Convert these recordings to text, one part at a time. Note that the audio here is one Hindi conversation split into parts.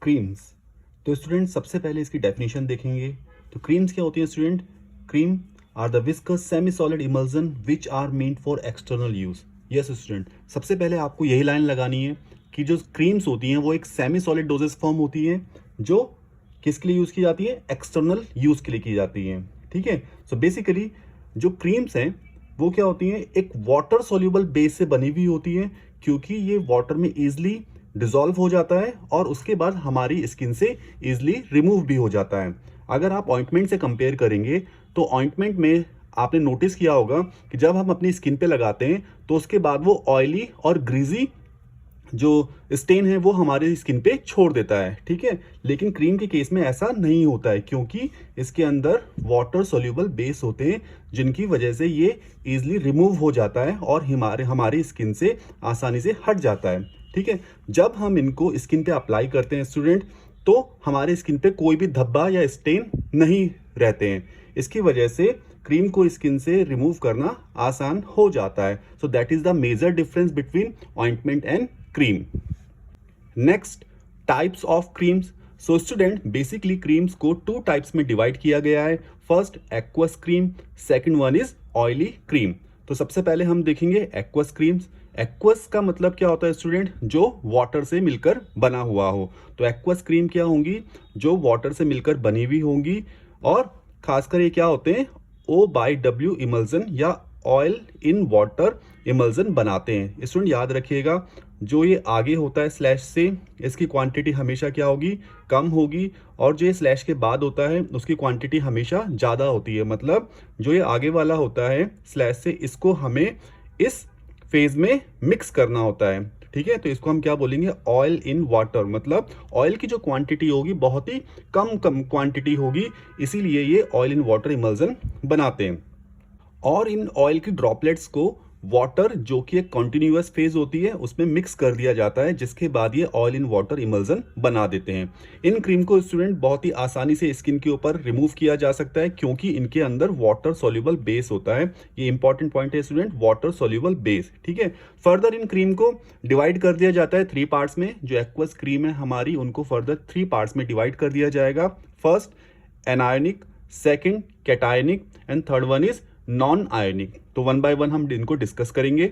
क्रीम्स। तो स्टूडेंट सबसे पहले इसकी डेफिनेशन देखेंगे। तो क्रीम्स क्या होती है student? Cream are the viscous semi solid emulsion which are meant for external use. Yes student, सबसे पहले आपको यही लाइन लगानी है कि जो क्रीम्स होती हैं वो एक सेमी सॉलिड डोजेस फॉर्म होती हैं जो किसके लिए यूज की जाती है? एक्सटर्नल यूज के लिए की जाती हैं। ठीक है, सो बेसिकली जो क्रीम्स हैं वो क्या होती हैं? एक वाटर सोल्यूबल बेस से बनी हुई होती हैं, क्योंकि ये वाटर में इजिली डिसॉल्व हो जाता है और उसके बाद हमारी स्किन से इजिली रिमूव भी हो जाता है। अगर आप ऑइंटमेंट से कंपेयर करेंगे तो ऑइंटमेंट में आपने नोटिस किया होगा कि जब हम अपनी स्किन पे लगाते हैं तो उसके बाद वो ऑयली और ग्रीजी जो स्टेन है वो हमारे स्किन पे छोड़ देता है। ठीक है, लेकिन क्रीम के केस में ऐसा नहीं होता है, क्योंकि इसके अंदर वाटर सोल्यूबल बेस होते हैं जिनकी वजह से ये इजिली रिमूव हो जाता है और हमारी स्किन से आसानी से हट जाता है। ठीक है, जब हम इनको स्किन पे अप्लाई करते हैं स्टूडेंट तो हमारे स्किन पे कोई भी धब्बा या स्टेन नहीं रहते हैं। इसकी वजह से क्रीम को स्किन से रिमूव करना आसान हो जाता है। So that is the major difference between ointment and cream. Next, types of creams. So student basically creams को टू टाइप्स में डिवाइड किया गया है। First aqueous cream, second one is oily cream. तो सबसे पहले हम देखेंगे एक्वस क्रीम्स। एक्वस का मतलब क्या होता है स्टूडेंट? जो वाटर से मिलकर बना हुआ हो। तो एक्वस क्रीम क्या होंगी? जो वाटर से मिलकर बनी हुई होंगी और खासकर ये क्या होते हैं? OW इमल्सन या ऑयल इन वाटर इमल्सन बनाते हैं। स्टूडेंट याद रखिएगा, जो ये आगे होता है स्लैश से, इसकी क्वांटिटी हमेशा क्या होगी? कम होगी, और जो ये स्लैश के बाद होता है उसकी क्वांटिटी हमेशा ज़्यादा होती है। मतलब जो ये आगे वाला होता है स्लैश से, इसको हमें इस फेज में मिक्स करना होता है। ठीक है, तो इसको हम क्या बोलेंगे? Oil in water. मतलब ऑयल की जो क्वांटिटी होगी बहुत ही कम क्वांटिटी होगी, इसीलिए ये ऑयल इन वाटर इमल्सन बनाते हैं। और इन ऑयल की ड्रॉपलेट्स को वाटर, जो कि एक कॉन्टिन्यूअस फेज होती है, उसमें मिक्स कर दिया जाता है, जिसके बाद ये ऑयल इन वाटर इमल्सन बना देते हैं। इन क्रीम को स्टूडेंट बहुत ही आसानी से स्किन के ऊपर रिमूव किया जा सकता है, क्योंकि इनके अंदर वाटर सोल्यूबल बेस होता है। ये इंपॉर्टेंट पॉइंट है स्टूडेंट, वाटर सोल्यूबल बेस। ठीक है, फर्दर इन क्रीम को डिवाइड कर दिया जाता है 3 पार्ट्स में। जो एक्वस क्रीम है हमारी, उनको फर्दर 3 पार्ट्स में डिवाइड कर दिया जाएगा। First anionic, second cationic and third one is non आयनिक। तो वन बाय वन हम इनको डिस्कस करेंगे।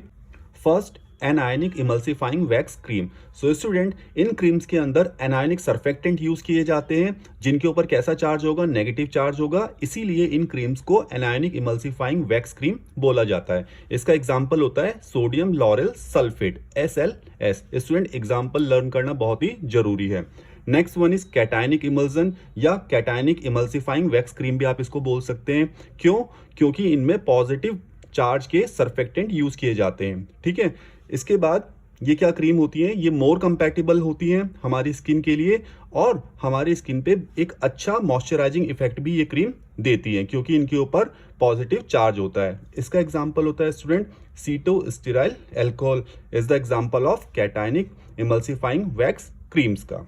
First, anionic emulsifying wax cream. So student in creams के अंदर एनायनिक सर्फेक्टेंट यूज किए जाते हैं, जिनके ऊपर कैसा चार्ज होगा? नेगेटिव चार्ज होगा। इसीलिए इन क्रीम्स को एनायनिक इमल्सिफाइंग वैक्स क्रीम बोला जाता है। इसका एग्जांपल होता है sodium lauryl sulphate, SLS। Student example learn करना बहुत ही जरूरी है। Next one is cationic emulsion या कैटायनिक इमल्सिफाइंग वैक्स क्रीम भी आप इसको बोल सकते हैं। क्यों? क्योंकि इनमें पॉजिटिव चार्ज के सर्फेक्टेंट यूज किए जाते हैं। ठीक है, इसके बाद ये क्या क्रीम होती है? ये मोर कंपैटिबल होती हैं हमारी स्किन के लिए, और हमारी स्किन पे एक अच्छा मॉइस्चराइजिंग इफेक्ट भी ये क्रीम देती है, क्योंकि इनके ऊपर पॉजिटिव चार्ज होता है। इसका एग्जांपल होता है student cetostearyl alcohol is the example of cationic emulsifying wax creams का।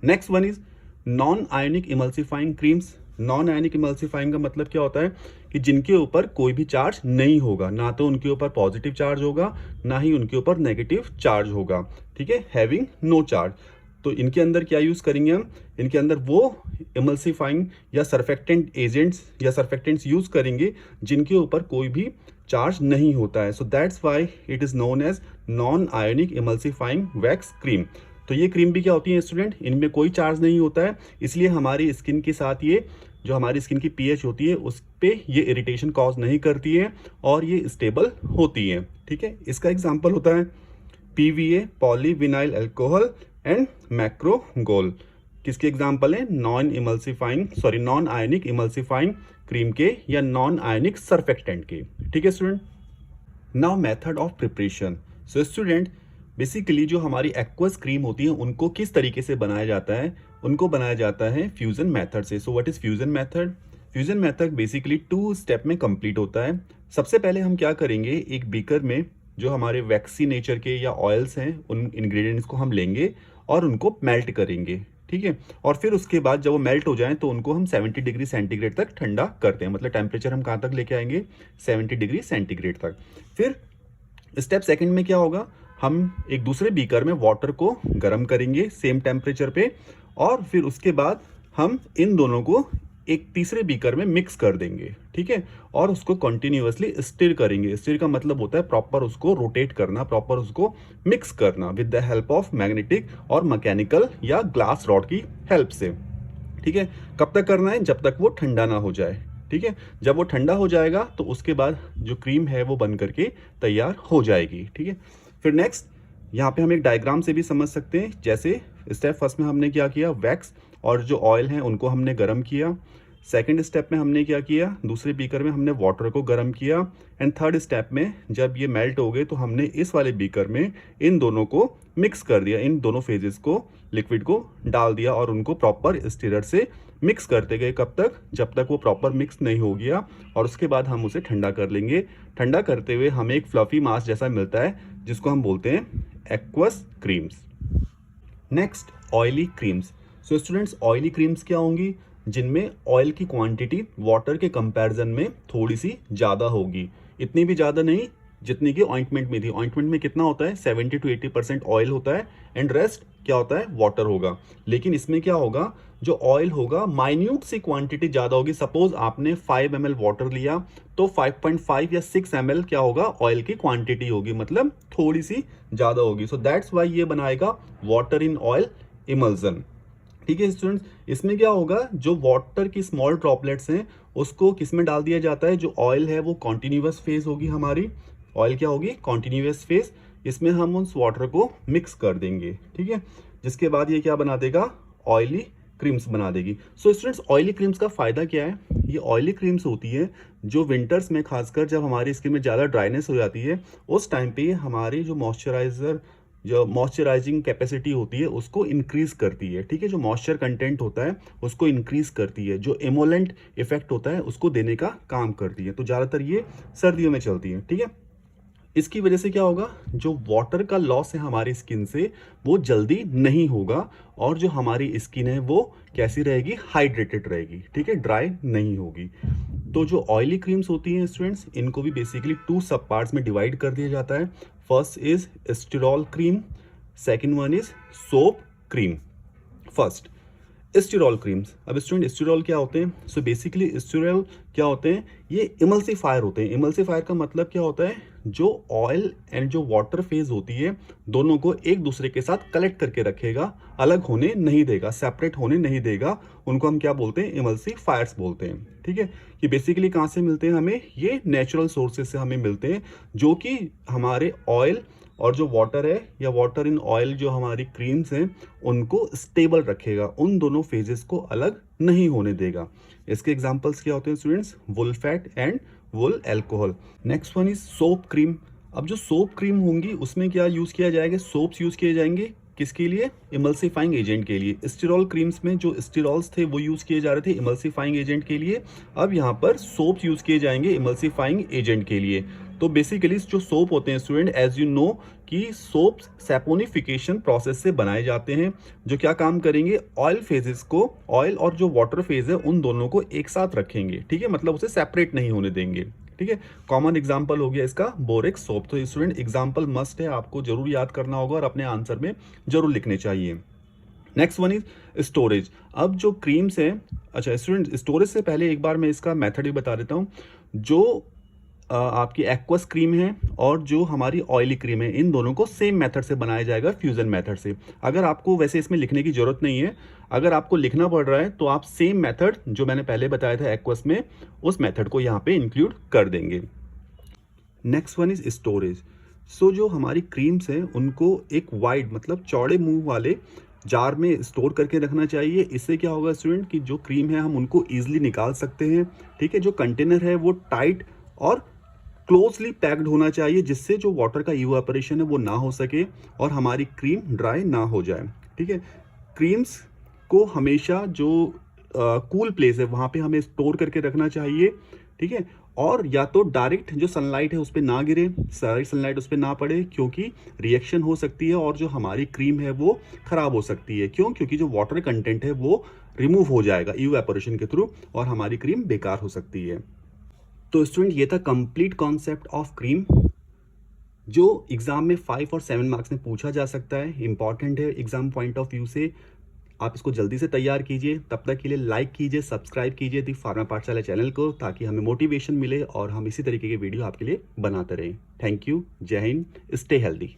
Next one is non ionic emulsifying creams. Non ionic emulsifying का मतलब क्या होता है? कि जिनके ऊपर कोई भी चार्ज नहीं होगा, ना तो उनके ऊपर पॉजिटिव चार्ज होगा, ना ही उनके ऊपर नेगेटिव चार्ज होगा। ठीक है, हैविंग नो चार्ज। तो इनके अंदर क्या यूज करेंगे हम? इनके अंदर वो इमल्सिफाइंग या सर्फेक्टेंट एजेंट्स या सर्फेक्टेंट्स यूज करेंगे जिनके ऊपर कोई भी चार्ज नहीं होता है। So that's why it is known as non ionic emulsifying wax cream. तो ये क्रीम भी क्या होती है स्टूडेंट? इनमें कोई चार्ज नहीं होता है, इसलिए हमारी स्किन के साथ ये जो हमारी स्किन की pH होती है उस पे ये इरिटेशन कॉज नहीं करती है और ये स्टेबल होती है। ठीक है, इसका एग्जांपल होता है PVA, polyvinyl alcohol and macrogol. किसके एग्जांपल है? नॉन आयनिक इमल्सिफाइंग क्रीम के या नॉन आयनिक सर्फेक्टेंट के। ठीक है student, now method of preparation. So student basically जो हमारी एक्वस क्रीम होती है उनको किस तरीके से बनाया जाता है? उनको बनाया जाता है फ्यूजन मेथड से। So what is fusion method? Fusion method basically 2 step में कंप्लीट होता है। सबसे पहले हम क्या करेंगे? एक बीकर में जो हमारे वैक्सी नेचर के या ऑयल्स हैं उन इंग्रेडिएंट्स को हम लेंगे और उनको मेल्ट करेंगे। ठीक है, और फिर उसके बाद जब वो मेल्ट हो जाए तो उनको हम 70 डिग्री सेंटीग्रेड तक ठंडा करते हैं। मतलब टेम्परेचर हम कहाँ तक लेके आएंगे? 70 डिग्री सेंटीग्रेड तक। फिर स्टेप सेकंड में क्या होगा? हम एक दूसरे बीकर में वाटर को गर्म करेंगे सेम टेम्परेचर पे, और फिर उसके बाद हम इन दोनों को एक तीसरे बीकर में मिक्स कर देंगे, ठीक है, और उसको कंटिन्यूअसली स्टिर करेंगे। स्टिर का मतलब होता है प्रॉपर उसको रोटेट करना, प्रॉपर उसको मिक्स करना with the help of magnetic और मैकेनिकल या ग्लास रॉड की हेल्प से, ठीक है। कब तक करना है? जब तक वो ठंडा ना हो जाए, ठीक है। जब वो ठंडा हो जाएगा तो उसके बाद जो क्रीम है वो बन करके तैयार हो जाएगी, ठीक है। फिर नेक्स्ट यहाँ पे हम एक डायग्राम से भी समझ सकते हैं। जैसे स्टेप फर्स्ट में हमने क्या किया, वैक्स और जो ऑयल हैं उनको हमने गर्म किया। सेकंड स्टेप में हमने क्या किया, दूसरे बीकर में हमने वाटर को गर्म किया। एंड थर्ड स्टेप में जब ये मेल्ट हो गए तो हमने इस वाले बीकर में इन दोनों को मिक्स कर दिया, इन दोनों फेजेस को, लिक्विड को डाल दिया और उनको प्रॉपर स्टिरर से मिक्स करते गए। कब तक? जब तक वो प्रॉपर मिक्स नहीं हो गया, और उसके बाद हम उसे ठंडा कर लेंगे। ठंडा करते हुए हमें एक फ्लफी मास जैसा मिलता है जिसको हम बोलते हैं aqueous creams. Next, oily creams. So students, oily creams क्या होंगी? जिनमें ऑयल की क्वांटिटी वाटर के कंपैरिजन में थोड़ी सी ज़्यादा होगी, इतनी भी ज़्यादा नहीं जितनी कि ऑइंटमेंट में थी। ऑइंटमेंट में कितना होता है? 70 to 80% ऑयल होता है एंड रेस्ट क्या होता है? वाटर होगा। लेकिन इसमें क्या होगा, जो ऑयल होगा माइन्यूट सी क्वांटिटी ज़्यादा होगी। सपोज आपने 5 ml वाटर लिया तो 5.5 या 6 ml क्या होगा? ऑयल की क्वांटिटी होगी, मतलब थोड़ी सी ज़्यादा होगी। सो दैट्स वाई ये बनाएगा वाटर इन ऑयल इमल्जन, ठीक है स्टूडेंट्स। इसमें क्या होगा, जो वाटर की स्मॉल ड्रॉपलेट्स हैं उसको किस में डाल दिया जाता है? जो ऑयल है वो कॉन्टिन्यूअस फेज होगी हमारी, ऑयल क्या होगी? Continuous phase. इसमें हम उस वाटर को मिक्स कर देंगे, ठीक है, जिसके बाद ये क्या बना देगा? ऑयली क्रीम्स बना देगी। सो स्टूडेंट्स, ऑयली क्रीम्स का फायदा क्या है? ये ऑयली क्रीम्स होती है जो विंटर्स में, खासकर जब हमारी स्किन में ज़्यादा ड्राइनेस हो जाती है, उस टाइम पे हमारी जो मॉइस्चराइजिंग कैपेसिटी होती है उसको इंक्रीज करती है, ठीक है। जो मॉइस्चर कंटेंट होता है उसको इंक्रीज करती है, जो एमोलेंट इफेक्ट होता है उसको देने का काम करती है। तो ज़्यादातर ये सर्दियों में चलती है, ठीक है। इसकी वजह से क्या होगा, जो वाटर का लॉस है हमारी स्किन से वो जल्दी नहीं होगा, और जो हमारी स्किन है वो कैसी रहेगी? हाइड्रेटेड रहेगी, ठीक है, ड्राई नहीं होगी। तो जो ऑयली क्रीम्स होती हैं स्टूडेंट्स, इनको भी बेसिकली 2 सब पार्ट्स में डिवाइड कर दिया जाता है। First is sterol cream, second one is soap cream. First, sterol creams. अब स्टूडेंट, स्टिरॉल क्या होते हैं? सो बेसिकली स्टिरॉल क्या होते हैं? ये इमल्सिफायर होते हैं। इमल्सिफायर का मतलब क्या होता है? जो ऑयल एंड जो वाटर फेज होती है दोनों को एक दूसरे के साथ कलेक्ट करके रखेगा, अलग होने नहीं देगा, सेपरेट होने नहीं देगा। उनको हम क्या बोलते हैं? इमल्सिफायर्स बोलते हैं, ठीक है। ये बेसिकली कहाँ से मिलते हैं हमें? ये नेचुरल सोर्सेज से हमें मिलते हैं, जो कि हमारे ऑयल और जो वाटर है या वाटर इन ऑयल जो हमारी क्रीम्स हैं उनको स्टेबल रखेगा, उन दोनों फेजेस को अलग नहीं होने देगा। इसके एग्जांपल्स क्या होते हैं students? Wool fat and wool alcohol. Next one is soap cream. अब जो सोप क्रीम होंगी उसमें क्या यूज किया जाएगा? सोप्स यूज किए जाएंगे। किसके लिए? इमल्सिफाइंग एजेंट के लिए। स्टिरॉल क्रीम्स में जो स्टिरॉल्स थे वो यूज किए जा रहे थे इमल्सिफाइंग एजेंट के लिए। अब यहाँ पर सोप्स यूज किए जाएंगे इमल्सिफाइंग एजेंट के लिए। तो बेसिकली जो सोप होते हैं स्टूडेंट, एज यू नो कि सोप सैपोनिफिकेशन प्रोसेस से बनाए जाते हैं, जो क्या काम करेंगे? ऑयल फेजेस को, ऑयल और जो वाटर फेज है उन दोनों को एक साथ रखेंगे, ठीक है, मतलब उसे सेपरेट नहीं होने देंगे, ठीक है। कॉमन एग्जांपल हो गया इसका बोरेक्स सोप। तो स्टूडेंट एग्जांपल मस्ट है, आपको जरूर याद करना होगा और अपने आंसर में जरूर लिखने चाहिए। Next one is storage. अब जो क्रीम्स हैं, अच्छा स्टूडेंट, स्टोरेज से पहले एक बार मैं इसका मेथड भी बता देता हूँ। जो आपकी एक्वस क्रीम है और जो हमारी ऑयली क्रीम है, इन दोनों को सेम मेथड से बनाया जाएगा, फ्यूजन मेथड से। अगर आपको वैसे इसमें लिखने की जरूरत नहीं है, अगर आपको लिखना पड़ रहा है तो आप सेम मेथड जो मैंने पहले बताया था एक्वस में, उस मेथड को यहाँ पे इंक्लूड कर देंगे। Next one is storage. So जो हमारी क्रीम्स हैं उनको एक वाइड, मतलब चौड़े मुंह वाले जार में स्टोर करके रखना चाहिए। इससे क्या होगा स्टूडेंट कि जो क्रीम है हम उनको ईजिली निकाल सकते हैं, ठीक है। जो कंटेनर है वो टाइट और क्लोजली पैक्ड होना चाहिए, जिससे जो वाटर का इवेपोरेशन है वो ना हो सके और हमारी क्रीम ड्राई ना हो जाए, ठीक है। क्रीम्स को हमेशा जो कूल प्लेस है वहाँ पे हमें स्टोर करके रखना चाहिए, ठीक है। और या तो डायरेक्ट जो सनलाइट है उस पर ना गिरे, सारी सनलाइट उस पर ना पड़े, क्योंकि रिएक्शन हो सकती है और जो हमारी क्रीम है वो खराब हो सकती है। क्यों? क्योंकि जो वाटर कंटेंट है वो रिमूव हो जाएगा इवेपोरेशन के थ्रू और हमारी क्रीम बेकार हो सकती है। तो स्टूडेंट, ये था कंप्लीट कॉन्सेप्ट ऑफ क्रीम। जो एग्ज़ाम में 5 और 7 मार्क्स में पूछा जा सकता है, इंपॉर्टेंट है एग्ज़ाम पॉइंट ऑफ व्यू से। आप इसको जल्दी से तैयार कीजिए। तब तक के लिए लाइक कीजिए, सब्सक्राइब कीजिए दी फार्मा पाठशाला चैनल को, ताकि हमें मोटिवेशन मिले और हम इसी तरीके के वीडियो आपके लिए बनाते रहें। Thank you. जय हिंद। Stay healthy.